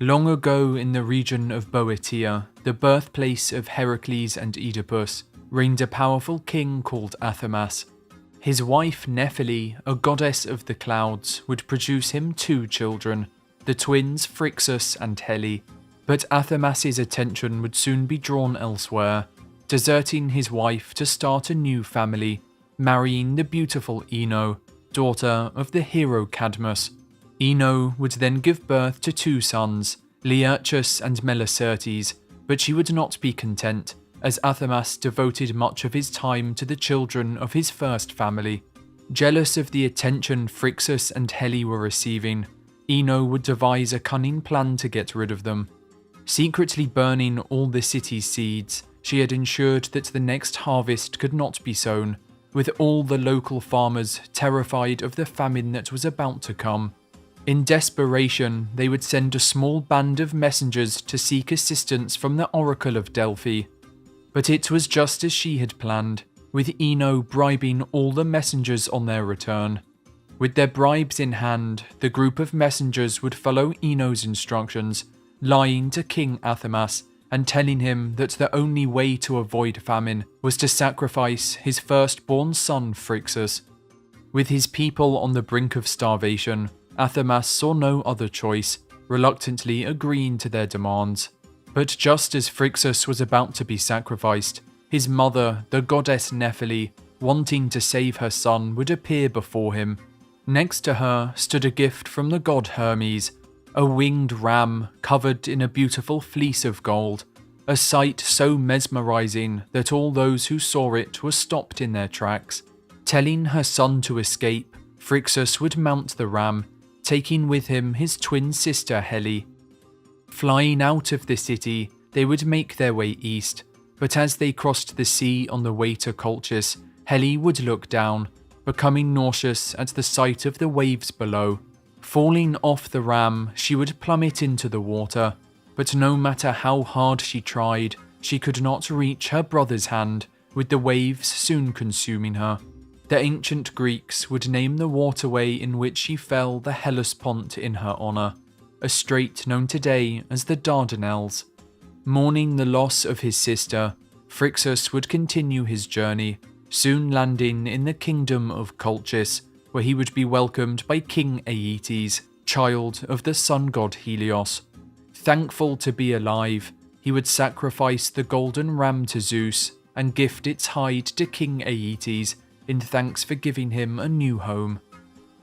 Long ago in the region of Boeotia, the birthplace of Heracles and Oedipus, reigned a powerful king called Athamas. His wife Nephele, a goddess of the clouds, would produce him 2 children, the twins Phrixus and Helle. But Athamas's attention would soon be drawn elsewhere, deserting his wife to start a new family, marrying the beautiful Ino, daughter of the hero Cadmus. Ino would then give birth to 2 sons, Laertius and Melicertes, but she would not be content, as Athamas devoted much of his time to the children of his first family. Jealous of the attention Phrixus and Helle were receiving, Ino would devise a cunning plan to get rid of them. Secretly burning all the city's seeds, she had ensured that the next harvest could not be sown, with all the local farmers terrified of the famine that was about to come. In desperation, they would send a small band of messengers to seek assistance from the Oracle of Delphi. But it was just as she had planned, with Ino bribing all the messengers on their return. With their bribes in hand, the group of messengers would follow Ino's instructions, lying to King Athamas and telling him that the only way to avoid famine was to sacrifice his firstborn son Phrixus. With his people on the brink of starvation, Athamas saw no other choice, reluctantly agreeing to their demands. But just as Phrixus was about to be sacrificed, his mother, the goddess Nephele, wanting to save her son, would appear before him. Next to her stood a gift from the god Hermes, a winged ram covered in a beautiful fleece of gold, a sight so mesmerizing that all those who saw it were stopped in their tracks. Telling her son to escape, Phrixus would mount the ram, taking with him his twin sister Helle. Flying out of the city, they would make their way east, but as they crossed the sea on the way to Colchis, Helle would look down, becoming nauseous at the sight of the waves below. Falling off the ram, she would plummet into the water, but no matter how hard she tried, she could not reach her brother's hand, with the waves soon consuming her. The ancient Greeks would name the waterway in which she fell the Hellespont in her honour, a strait known today as the Dardanelles. Mourning the loss of his sister, Phrixus would continue his journey, soon landing in the kingdom of Colchis, where he would be welcomed by King Aeetes, child of the sun god Helios. Thankful to be alive, he would sacrifice the golden ram to Zeus and gift its hide to King Aeetes in thanks for giving him a new home.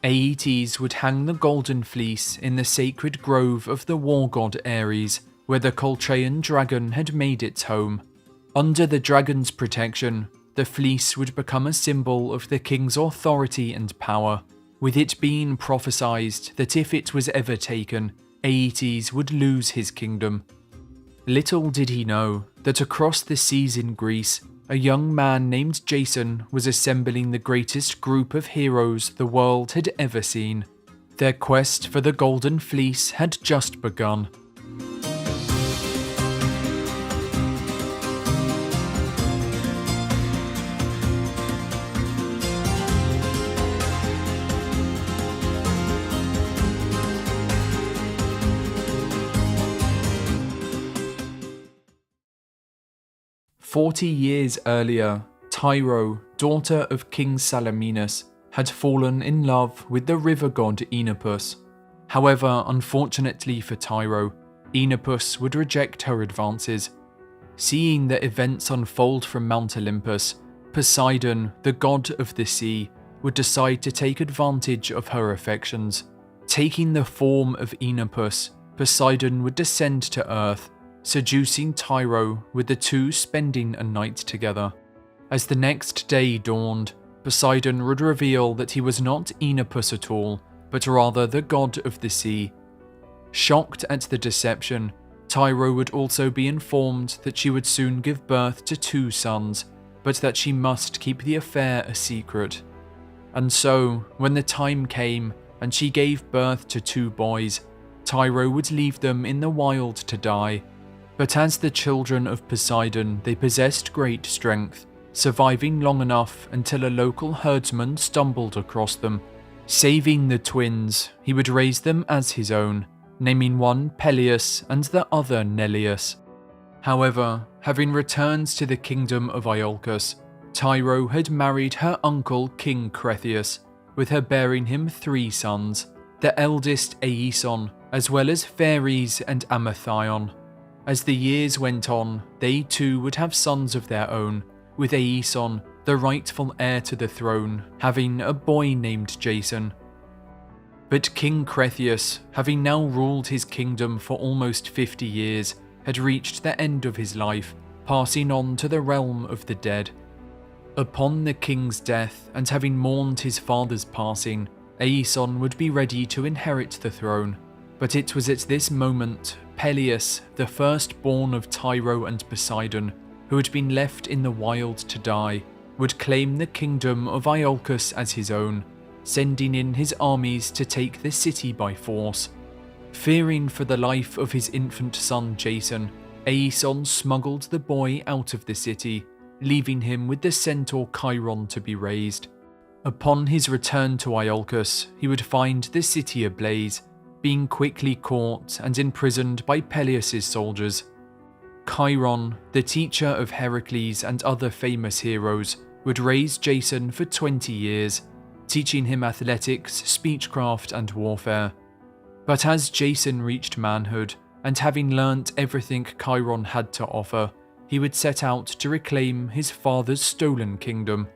Aeetes would hang the Golden Fleece in the sacred grove of the war god Ares, where the Colchian dragon had made its home. Under the dragon's protection, the fleece would become a symbol of the king's authority and power, with it being prophesied that if it was ever taken, Aeetes would lose his kingdom. Little did he know that across the seas in Greece, a young man named Jason was assembling the greatest group of heroes the world had ever seen. Their quest for the Golden Fleece had just begun. "40 years earlier, Tyro, daughter of King Salamenus, had fallen in love with the river god Oenopus. However, unfortunately for Tyro, Oenopus would reject her advances. Seeing the events unfold from Mount Olympus, Poseidon, the god of the sea, would decide to take advantage of her affections. Taking the form of Oenopus, Poseidon would descend to earth, seducing Tyro, with the two spending a night together. As the next day dawned, Poseidon would reveal that he was not Oenopus at all, but rather the god of the sea. Shocked at the deception, Tyro would also be informed that she would soon give birth to 2 sons, but that she must keep the affair a secret. And so, when the time came and she gave birth to 2 boys, Tyro would leave them in the wild to die. But as the children of Poseidon, they possessed great strength, surviving long enough until a local herdsman stumbled across them. Saving the twins, he would raise them as his own, naming one Pelias and the other Neleus. However, having returned to the kingdom of Iolcus, Tyro had married her uncle King Cretheus, with her bearing him 3 sons, the eldest Aeson, as well as Pheres and Amathion. As the years went on, they too would have sons of their own, with Aeson, the rightful heir to the throne, having a boy named Jason. But King Cretheus, having now ruled his kingdom for almost 50 years, had reached the end of his life, passing on to the realm of the dead. Upon the king's death, and having mourned his father's passing, Aeson would be ready to inherit the throne, but it was at this moment Pelias, the firstborn of Tyro and Poseidon, who had been left in the wild to die, would claim the kingdom of Iolcus as his own, sending in his armies to take the city by force. Fearing for the life of his infant son Jason, Aeson smuggled the boy out of the city, leaving him with the centaur Chiron to be raised. Upon his return to Iolcus, he would find the city ablaze, being quickly caught and imprisoned by Pelias' soldiers. Chiron, the teacher of Heracles and other famous heroes, would raise Jason for 20 years, teaching him athletics, speechcraft, and warfare. But as Jason reached manhood, and having learnt everything Chiron had to offer, he would set out to reclaim his father's stolen kingdom.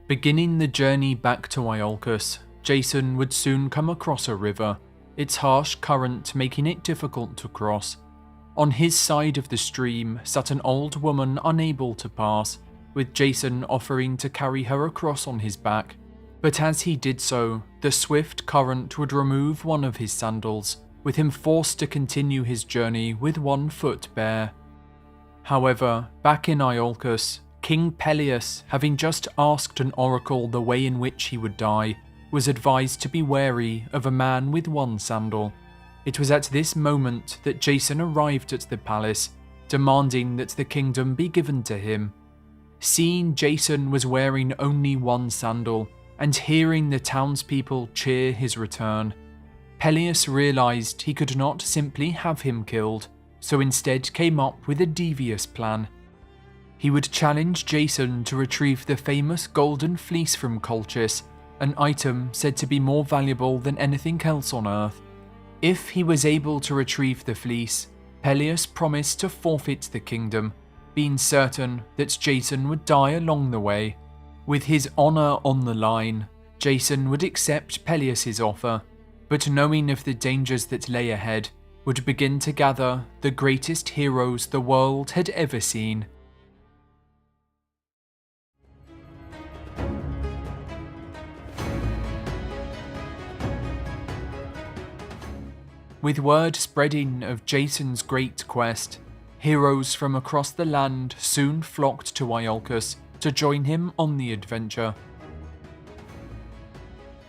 Beginning the journey back to Iolcus, Jason would soon come across a river, its harsh current making it difficult to cross. On his side of the stream sat an old woman unable to pass, with Jason offering to carry her across on his back. But as he did so, the swift current would remove one of his sandals, with him forced to continue his journey with 1 foot bare. However, back in Iolcus, King Pelias, having just asked an oracle the way in which he would die, was advised to be wary of a man with 1 sandal. It was at this moment that Jason arrived at the palace, demanding that the kingdom be given to him. Seeing Jason was wearing only 1 sandal, and hearing the townspeople cheer his return, Pelias realised he could not simply have him killed, so instead came up with a devious plan. He would challenge Jason to retrieve the famous Golden Fleece from Colchis, an item said to be more valuable than anything else on Earth. If he was able to retrieve the fleece, Pelias promised to forfeit the kingdom, being certain that Jason would die along the way. With his honour on the line, Jason would accept Pelias' offer, but knowing of the dangers that lay ahead, would begin to gather the greatest heroes the world had ever seen. With word spreading of Jason's great quest, heroes from across the land soon flocked to Iolcus to join him on the adventure.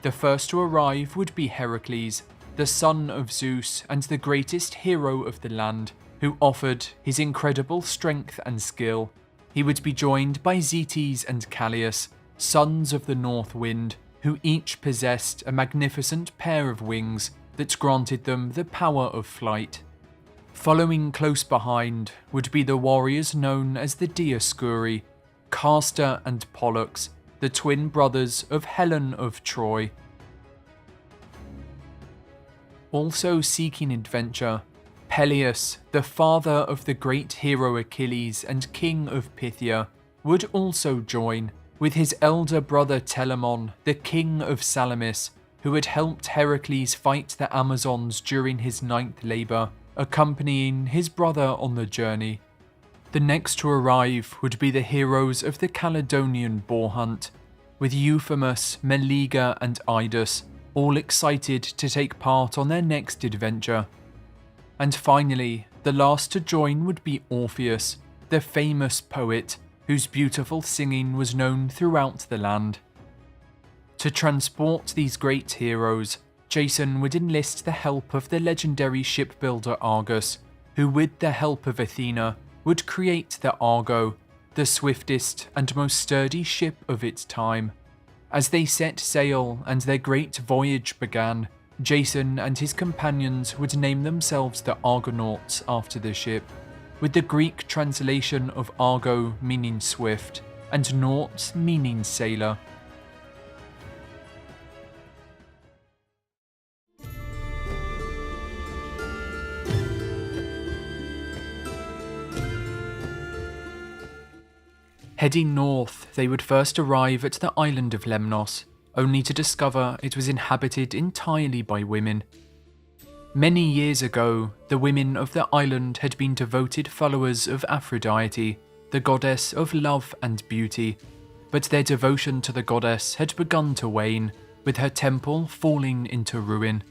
The first to arrive would be Heracles, the son of Zeus and the greatest hero of the land, who offered his incredible strength and skill. He would be joined by Zetes and Callias, sons of the North Wind, who each possessed a magnificent pair of wings that granted them the power of flight. Following close behind would be the warriors known as the Dioscuri, Castor and Pollux, the twin brothers of Helen of Troy. Also seeking adventure, Pelias, the father of the great hero Achilles and king of Phthia, would also join, with his elder brother Telamon, the king of Salamis, who had helped Heracles fight the Amazons during his 9th labour, accompanying his brother on the journey. The next to arrive would be the heroes of the Caledonian boar hunt, with Euphemus, Meleager and Idus, all excited to take part on their next adventure. And finally, the last to join would be Orpheus, the famous poet, whose beautiful singing was known throughout the land. To transport these great heroes, Jason would enlist the help of the legendary shipbuilder Argus, who with the help of Athena would create the Argo, the swiftest and most sturdy ship of its time. As they set sail and their great voyage began, Jason and his companions would name themselves the Argonauts after the ship, with the Greek translation of Argo meaning swift and naut meaning sailor. Heading north, they would first arrive at the island of Lemnos, only to discover it was inhabited entirely by women. Many years ago, the women of the island had been devoted followers of Aphrodite, the goddess of love and beauty, but their devotion to the goddess had begun to wane, with her temple falling into ruin.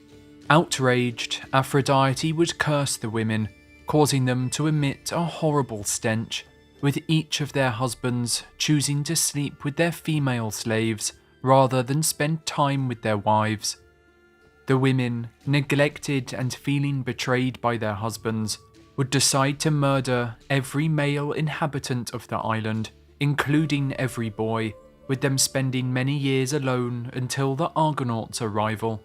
Outraged, Aphrodite would curse the women, causing them to emit a horrible stench, with each of their husbands choosing to sleep with their female slaves rather than spend time with their wives. The women, neglected and feeling betrayed by their husbands, would decide to murder every male inhabitant of the island, including every boy, with them spending many years alone until the Argonauts' arrival.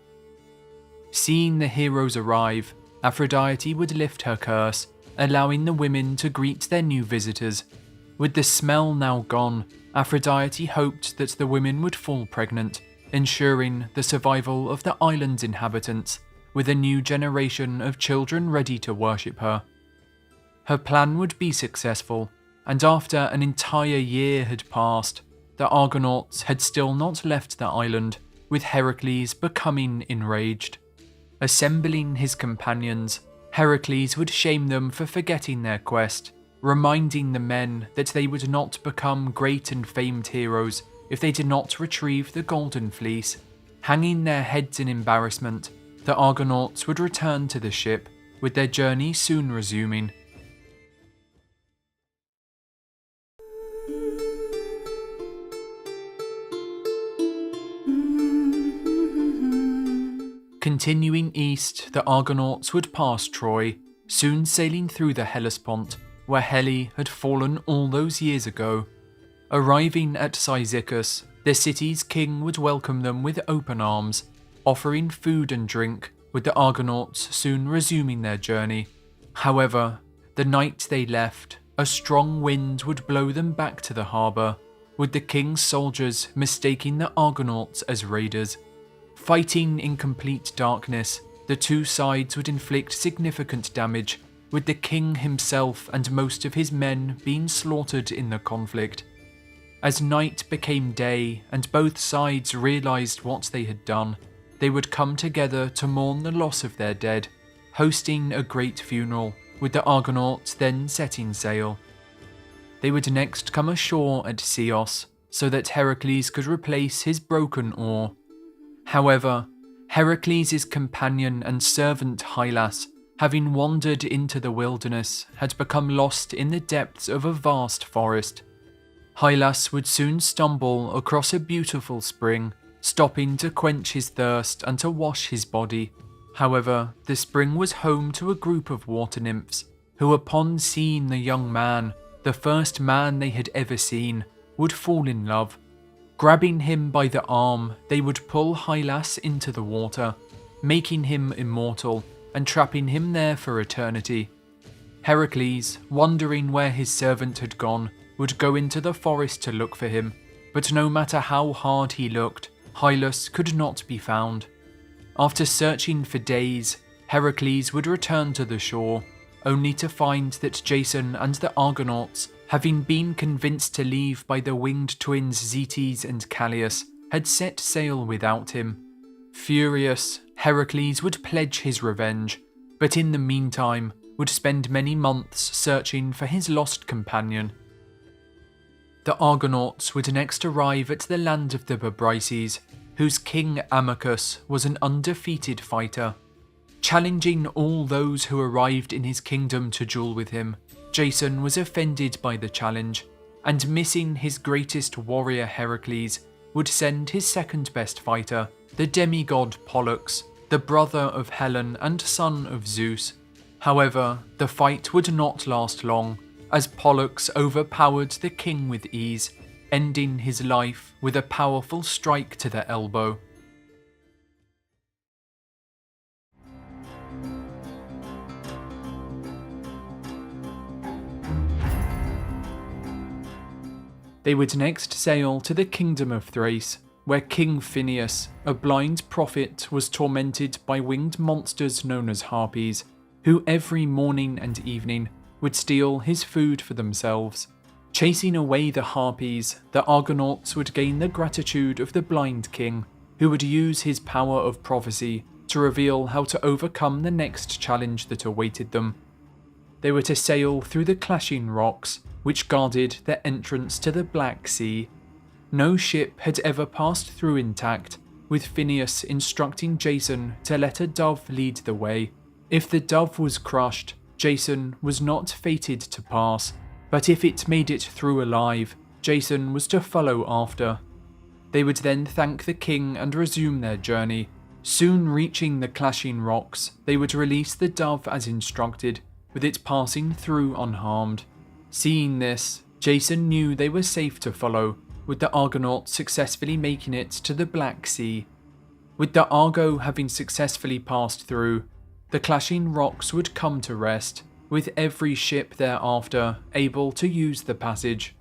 Seeing the heroes arrive, Aphrodite would lift her curse, allowing the women to greet their new visitors. With the smell now gone, Aphrodite hoped that the women would fall pregnant, ensuring the survival of the island's inhabitants, with a new generation of children ready to worship her. Her plan would be successful, and after an entire year had passed, the Argonauts had still not left the island, with Heracles becoming enraged. Assembling his companions, Heracles would shame them for forgetting their quest, reminding the men that they would not become great and famed heroes if they did not retrieve the Golden Fleece. Hanging their heads in embarrassment, the Argonauts would return to the ship, with their journey soon resuming. Continuing east, the Argonauts would pass Troy, soon sailing through the Hellespont, where Helle had fallen all those years ago. Arriving at Cyzicus, the city's king would welcome them with open arms, offering food and drink, with the Argonauts soon resuming their journey. However, the night they left, a strong wind would blow them back to the harbour, with the king's soldiers mistaking the Argonauts as raiders. Fighting in complete darkness, the two sides would inflict significant damage, with the king himself and most of his men being slaughtered in the conflict. As night became day and both sides realised what they had done, they would come together to mourn the loss of their dead, hosting a great funeral, with the Argonauts then setting sail. They would next come ashore at Chios, so that Heracles could replace his broken oar. However, Heracles' companion and servant Hylas, having wandered into the wilderness, had become lost in the depths of a vast forest. Hylas would soon stumble across a beautiful spring, stopping to quench his thirst and to wash his body. However, the spring was home to a group of water nymphs, who upon seeing the young man, the first man they had ever seen, would fall in love. Grabbing him by the arm, they would pull Hylas into the water, making him immortal and trapping him there for eternity. Heracles, wondering where his servant had gone, would go into the forest to look for him, but no matter how hard he looked, Hylas could not be found. After searching for days, Heracles would return to the shore, only to find that Jason and the Argonauts, having been convinced to leave by the winged twins Zetes and Callias, had set sail without him. Furious, Heracles would pledge his revenge, but in the meantime would spend many months searching for his lost companion. The Argonauts would next arrive at the land of the Bebryces, whose king Amycus was an undefeated fighter. Challenging all those who arrived in his kingdom to duel with him, Jason was offended by the challenge, and missing his greatest warrior Heracles, would send his second best fighter, the demigod Pollux, the brother of Helen and son of Zeus. However, the fight would not last long, as Pollux overpowered the king with ease, ending his life with a powerful strike to the elbow. They would next sail to the kingdom of Thrace, where King Phineus, a blind prophet, was tormented by winged monsters known as Harpies, who every morning and evening would steal his food for themselves. Chasing away the Harpies, the Argonauts would gain the gratitude of the blind king, who would use his power of prophecy to reveal how to overcome the next challenge that awaited them. They were to sail through the clashing rocks, which guarded their entrance to the Black Sea. No ship had ever passed through intact, with Phineus instructing Jason to let a dove lead the way. If the dove was crushed, Jason was not fated to pass, but if it made it through alive, Jason was to follow after. They would then thank the king and resume their journey. Soon reaching the clashing rocks, they would release the dove as instructed, with it passing through unharmed. Seeing this, Jason knew they were safe to follow, with the Argonauts successfully making it to the Black Sea. With the Argo having successfully passed through, the clashing rocks would come to rest, with every ship thereafter able to use the passage.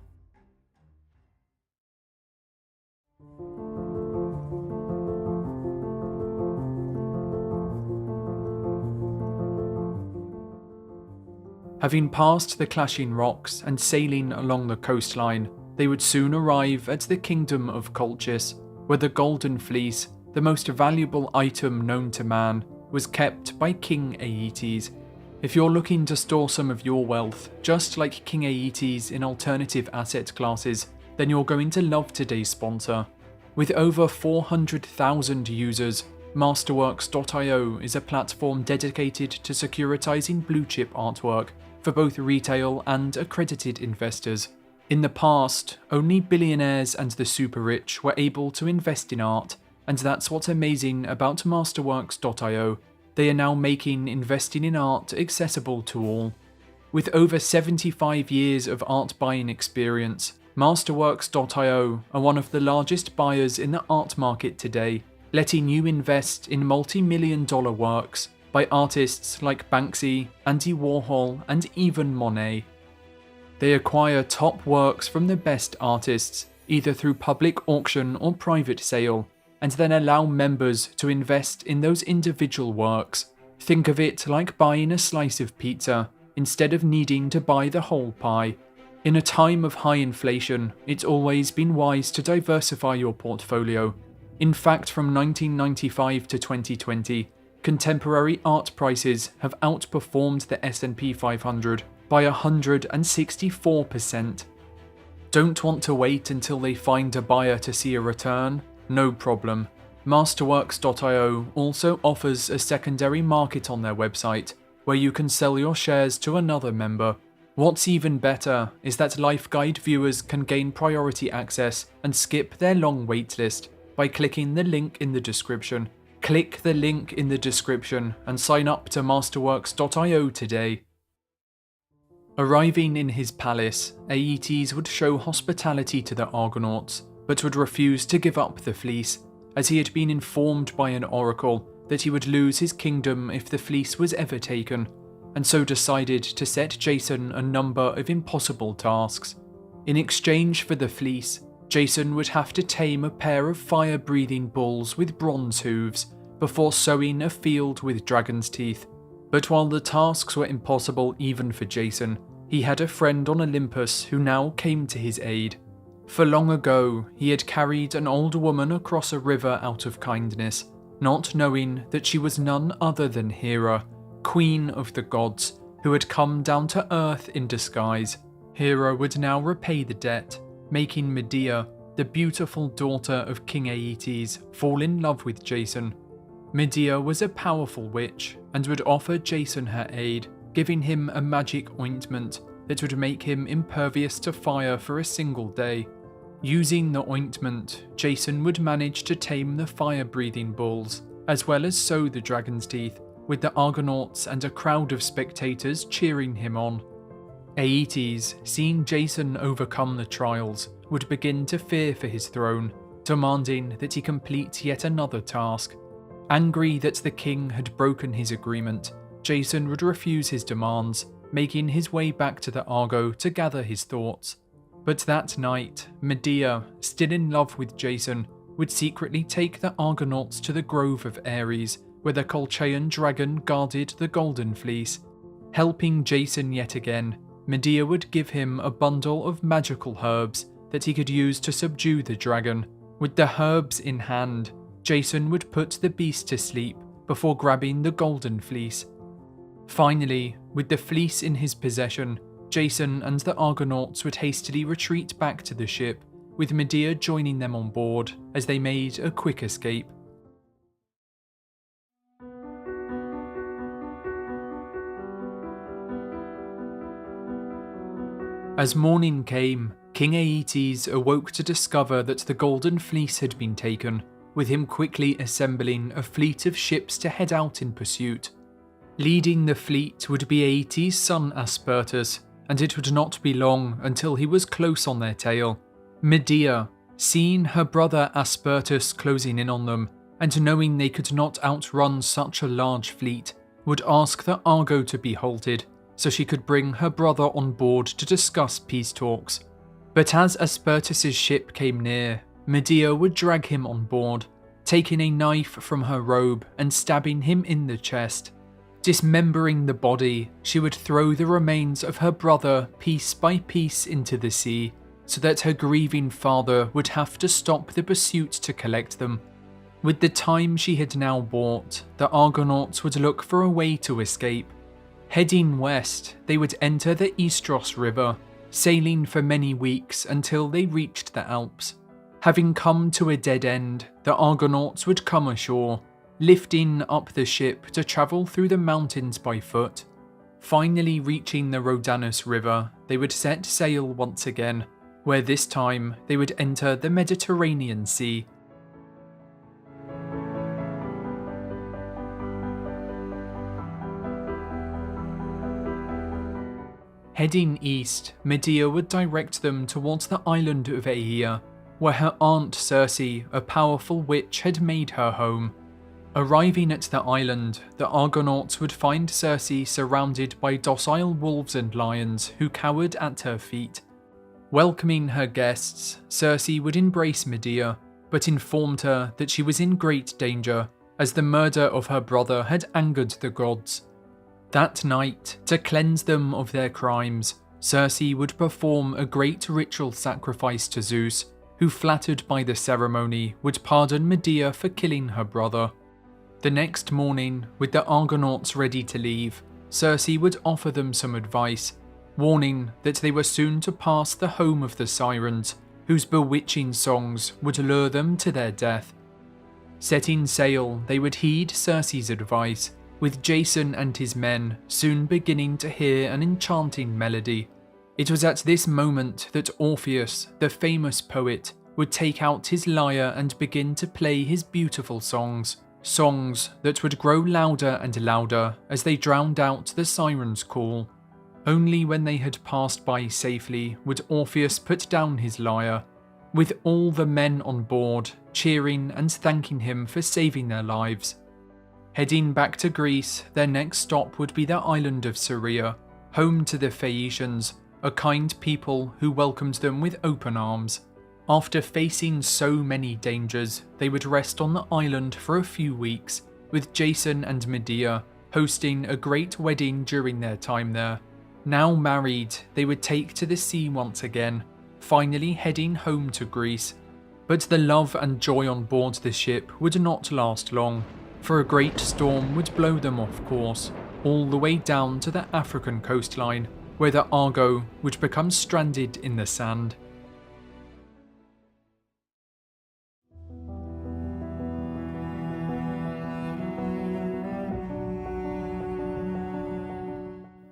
Having passed the clashing rocks and sailing along the coastline, they would soon arrive at the kingdom of Colchis, where the Golden Fleece, the most valuable item known to man, was kept by King Aeetes. If you're looking to store some of your wealth, just like King Aeetes in alternative asset classes, then you're going to love today's sponsor. With over 400,000 users, Masterworks.io is a platform dedicated to securitizing blue-chip artwork for both retail and accredited investors. In the past, only billionaires and the super rich were able to invest in art, and that's what's amazing about Masterworks.io. They are now making investing in art accessible to all. With over 75 years of art buying experience, Masterworks.io are one of the largest buyers in the art market today, letting you invest in multi-million-dollar works by artists like Banksy, Andy Warhol, and even Monet. They acquire top works from the best artists, either through public auction or private sale, and then allow members to invest in those individual works. Think of it like buying a slice of pizza, instead of needing to buy the whole pie. In a time of high inflation, it's always been wise to diversify your portfolio. In fact, from 1995 to 2020, contemporary art prices have outperformed the S&P 500 by 164%. Don't want to wait until they find a buyer to see a return? No problem. Masterworks.io also offers a secondary market on their website, where you can sell your shares to another member. What's even better is that Life Guide viewers can gain priority access and skip their long waitlist by clicking the link in the description. Click the link in the description and sign up to Masterworks.io today. Arriving in his palace, Aeetes would show hospitality to the Argonauts, but would refuse to give up the fleece, as he had been informed by an oracle that he would lose his kingdom if the fleece was ever taken, and so decided to set Jason a number of impossible tasks. In exchange for the fleece, Jason would have to tame a pair of fire-breathing bulls with bronze hooves before sowing a field with dragon's teeth. But while the tasks were impossible even for Jason, he had a friend on Olympus who now came to his aid. For long ago, he had carried an old woman across a river out of kindness, not knowing that she was none other than Hera, queen of the gods, who had come down to earth in disguise. Hera would now repay the debt, making Medea, the beautiful daughter of King Aeetes, fall in love with Jason. Medea was a powerful witch and would offer Jason her aid, giving him a magic ointment that would make him impervious to fire for a single day. Using the ointment, Jason would manage to tame the fire-breathing bulls, as well as sow the dragon's teeth, with the Argonauts and a crowd of spectators cheering him on. Aeetes, seeing Jason overcome the trials, would begin to fear for his throne, demanding that he complete yet another task. Angry that the king had broken his agreement, Jason would refuse his demands, making his way back to the Argo to gather his thoughts. But that night, Medea, still in love with Jason, would secretly take the Argonauts to the Grove of Ares, where the Colchian dragon guarded the Golden Fleece. Helping Jason yet again, Medea would give him a bundle of magical herbs that he could use to subdue the dragon. With the herbs in hand, Jason would put the beast to sleep before grabbing the Golden Fleece. Finally, with the fleece in his possession, Jason and the Argonauts would hastily retreat back to the ship, with Medea joining them on board as they made a quick escape. As morning came, King Aeetes awoke to discover that the Golden Fleece had been taken, with him quickly assembling a fleet of ships to head out in pursuit. Leading the fleet would be Aeetes' son Aspertus, and it would not be long until he was close on their tail. Medea, seeing her brother Aspertus closing in on them, and knowing they could not outrun such a large fleet, would ask the Argo to be halted, so she could bring her brother on board to discuss peace talks. But as Aspertus' ship came near, Medea would drag him on board, taking a knife from her robe and stabbing him in the chest. Dismembering the body, she would throw the remains of her brother piece by piece into the sea, so that her grieving father would have to stop the pursuit to collect them. With the time she had now bought, the Argonauts would look for a way to escape. Heading west, they would enter the Istros River, sailing for many weeks until they reached the Alps. Having come to a dead end, the Argonauts would come ashore, lifting up the ship to travel through the mountains by foot. Finally reaching the Rhodanus River, they would set sail once again, where this time they would enter the Mediterranean Sea. Heading east, Medea would direct them towards the island of Aea, where her aunt Circe, a powerful witch, had made her home. Arriving at the island, the Argonauts would find Circe surrounded by docile wolves and lions who cowered at her feet. Welcoming her guests, Circe would embrace Medea, but informed her that she was in great danger, as the murder of her brother had angered the gods. That night, to cleanse them of their crimes, Circe would perform a great ritual sacrifice to Zeus, who, flattered by the ceremony, would pardon Medea for killing her brother. The next morning, with the Argonauts ready to leave, Circe would offer them some advice, warning that they were soon to pass the home of the Sirens, whose bewitching songs would lure them to their death. Setting sail, they would heed Circe's advice, with Jason and his men soon beginning to hear an enchanting melody. It was at this moment that Orpheus, the famous poet, would take out his lyre and begin to play his beautiful songs. Songs that would grow louder and louder as they drowned out the sirens' call. Only when they had passed by safely would Orpheus put down his lyre, with all the men on board cheering and thanking him for saving their lives. Heading back to Greece, their next stop would be the island of Syria, home to the Phaeacians, a kind people who welcomed them with open arms. After facing so many dangers, they would rest on the island for a few weeks, with Jason and Medea hosting a great wedding during their time there. Now married, they would take to the sea once again, finally heading home to Greece. But the love and joy on board the ship would not last long, for a great storm would blow them off course, all the way down to the African coastline, where the Argo would become stranded in the sand.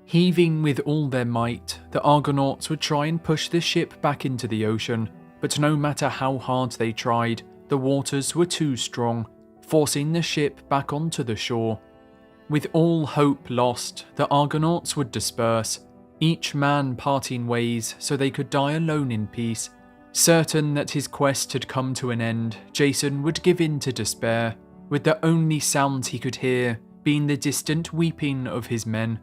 Heaving with all their might, the Argonauts would try and push the ship back into the ocean, but no matter how hard they tried, the waters were too strong, forcing the ship back onto the shore. With all hope lost, the Argonauts would disperse, each man parting ways so they could die alone in peace. Certain that his quest had come to an end, Jason would give in to despair, with the only sounds he could hear being the distant weeping of his men.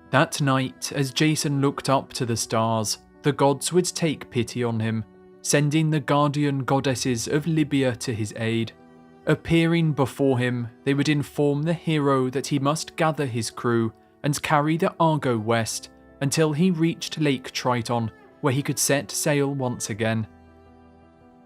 That night, as Jason looked up to the stars, the gods would take pity on him, sending the guardian goddesses of Libya to his aid. Appearing before him, they would inform the hero that he must gather his crew and carry the Argo west until he reached Lake Triton, where he could set sail once again.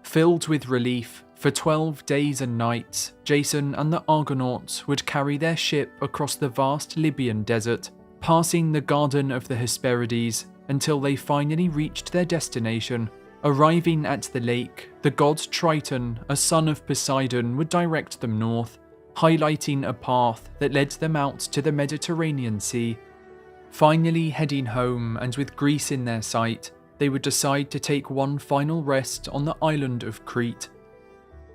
Filled with relief, for 12 days and nights, Jason and the Argonauts would carry their ship across the vast Libyan desert, passing the Garden of the Hesperides until they finally reached their destination. Arriving at the lake, the god Triton, a son of Poseidon, would direct them north, highlighting a path that led them out to the Mediterranean Sea. Finally heading home, and with Greece in their sight, they would decide to take one final rest on the island of Crete.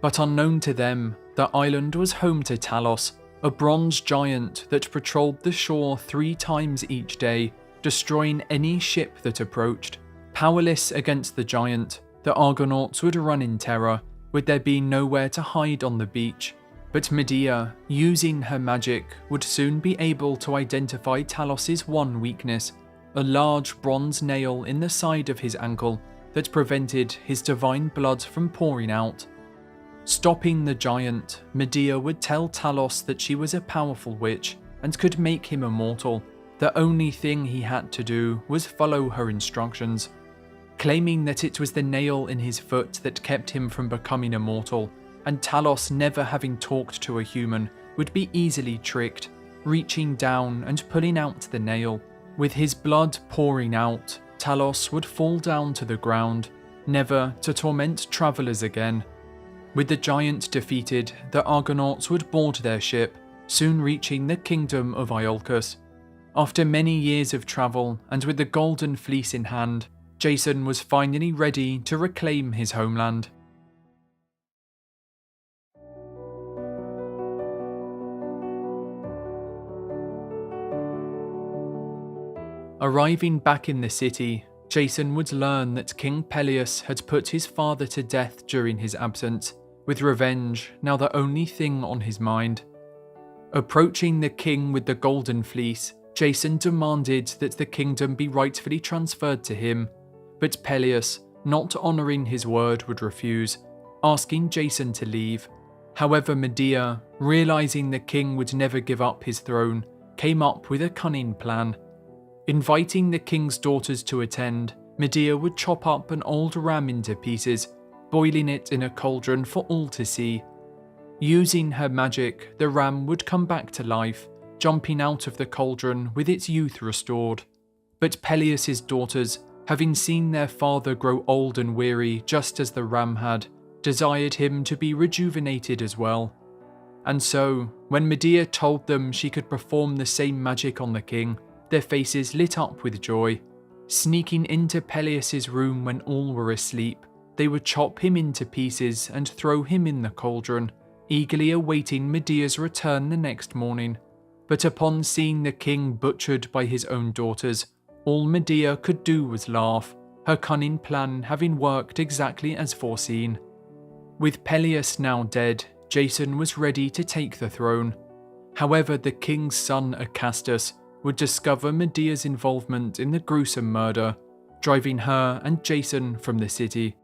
But unknown to them, the island was home to Talos, a bronze giant that patrolled the shore 3 times each day, destroying any ship that approached. Powerless against the giant, the Argonauts would run in terror, with there being nowhere to hide on the beach. But Medea, using her magic, would soon be able to identify Talos's one weakness, a large bronze nail in the side of his ankle that prevented his divine blood from pouring out. Stopping the giant, Medea would tell Talos that she was a powerful witch and could make him immortal. The only thing he had to do was follow her instructions. Claiming that it was the nail in his foot that kept him from becoming immortal, and Talos never having talked to a human would be easily tricked, reaching down and pulling out the nail. With his blood pouring out, Talos would fall down to the ground, never to torment travellers again. With the giant defeated, the Argonauts would board their ship, soon reaching the kingdom of Iolcus. After many years of travel, and with the Golden Fleece in hand, Jason was finally ready to reclaim his homeland. Arriving back in the city, Jason would learn that King Pelias had put his father to death during his absence, with revenge now the only thing on his mind. Approaching the king with the Golden Fleece, Jason demanded that the kingdom be rightfully transferred to him, but Pelias, not honouring his word, would refuse, asking Jason to leave. However, Medea, realising the king would never give up his throne, came up with a cunning plan. Inviting the king's daughters to attend, Medea would chop up an old ram into pieces, boiling it in a cauldron for all to see. Using her magic, the ram would come back to life, jumping out of the cauldron with its youth restored. But Pelias's daughters, having seen their father grow old and weary just as the ram had, desired him to be rejuvenated as well. And so, when Medea told them she could perform the same magic on the king, their faces lit up with joy. Sneaking into Pelias's room when all were asleep, they would chop him into pieces and throw him in the cauldron, eagerly awaiting Medea's return the next morning. But upon seeing the king butchered by his own daughters, all Medea could do was laugh, her cunning plan having worked exactly as foreseen. With Pelias now dead, Jason was ready to take the throne. However, the king's son Acastus would discover Medea's involvement in the gruesome murder, driving her and Jason from the city.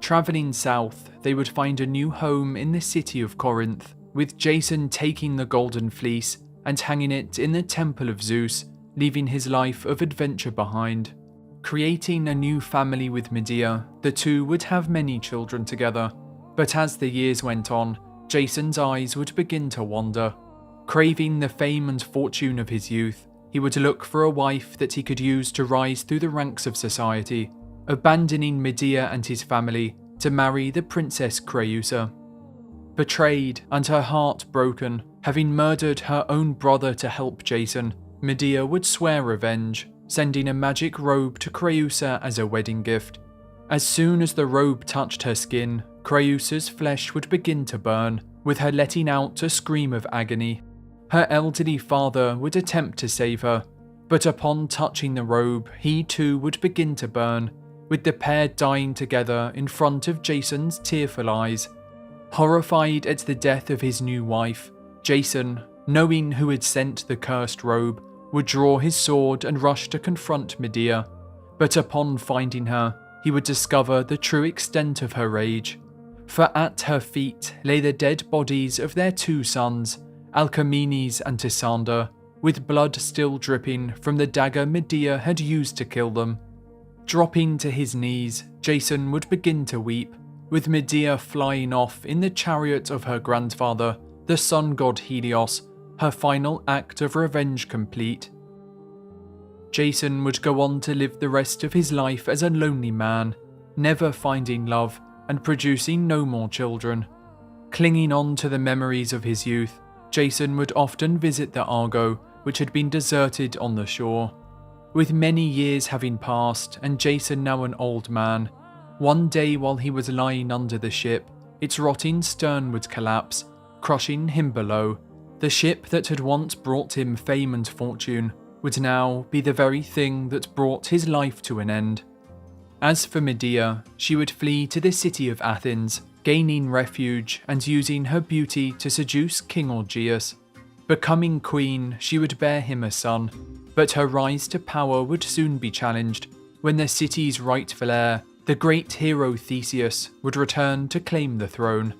Travelling south, they would find a new home in the city of Corinth, with Jason taking the Golden Fleece and hanging it in the Temple of Zeus, leaving his life of adventure behind. Creating a new family with Medea, the two would have many children together, but as the years went on, Jason's eyes would begin to wander. Craving the fame and fortune of his youth, he would look for a wife that he could use to rise through the ranks of society, abandoning Medea and his family to marry the Princess Creusa. Betrayed and her heart broken, having murdered her own brother to help Jason, Medea would swear revenge, sending a magic robe to Creusa as a wedding gift. As soon as the robe touched her skin, Creusa's flesh would begin to burn, with her letting out a scream of agony. Her elderly father would attempt to save her, but upon touching the robe, he too would begin to burn, with the pair dying together in front of Jason's tearful eyes. Horrified at the death of his new wife, Jason, knowing who had sent the cursed robe, would draw his sword and rush to confront Medea, but upon finding her, he would discover the true extent of her rage. For at her feet lay the dead bodies of their 2 sons, Alcamenes and Tysander, with blood still dripping from the dagger Medea had used to kill them. Dropping to his knees, Jason would begin to weep, with Medea flying off in the chariot of her grandfather, the sun god Helios, her final act of revenge complete. Jason would go on to live the rest of his life as a lonely man, never finding love and producing no more children. Clinging on to the memories of his youth, Jason would often visit the Argo, which had been deserted on the shore. With many years having passed and Jason now an old man, one day while he was lying under the ship, its rotting stern would collapse, crushing him below. The ship that had once brought him fame and fortune would now be the very thing that brought his life to an end. As for Medea, she would flee to the city of Athens, gaining refuge and using her beauty to seduce King Augeas. Becoming queen, she would bear him a son, but her rise to power would soon be challenged when the city's rightful heir, the great hero Theseus, would return to claim the throne.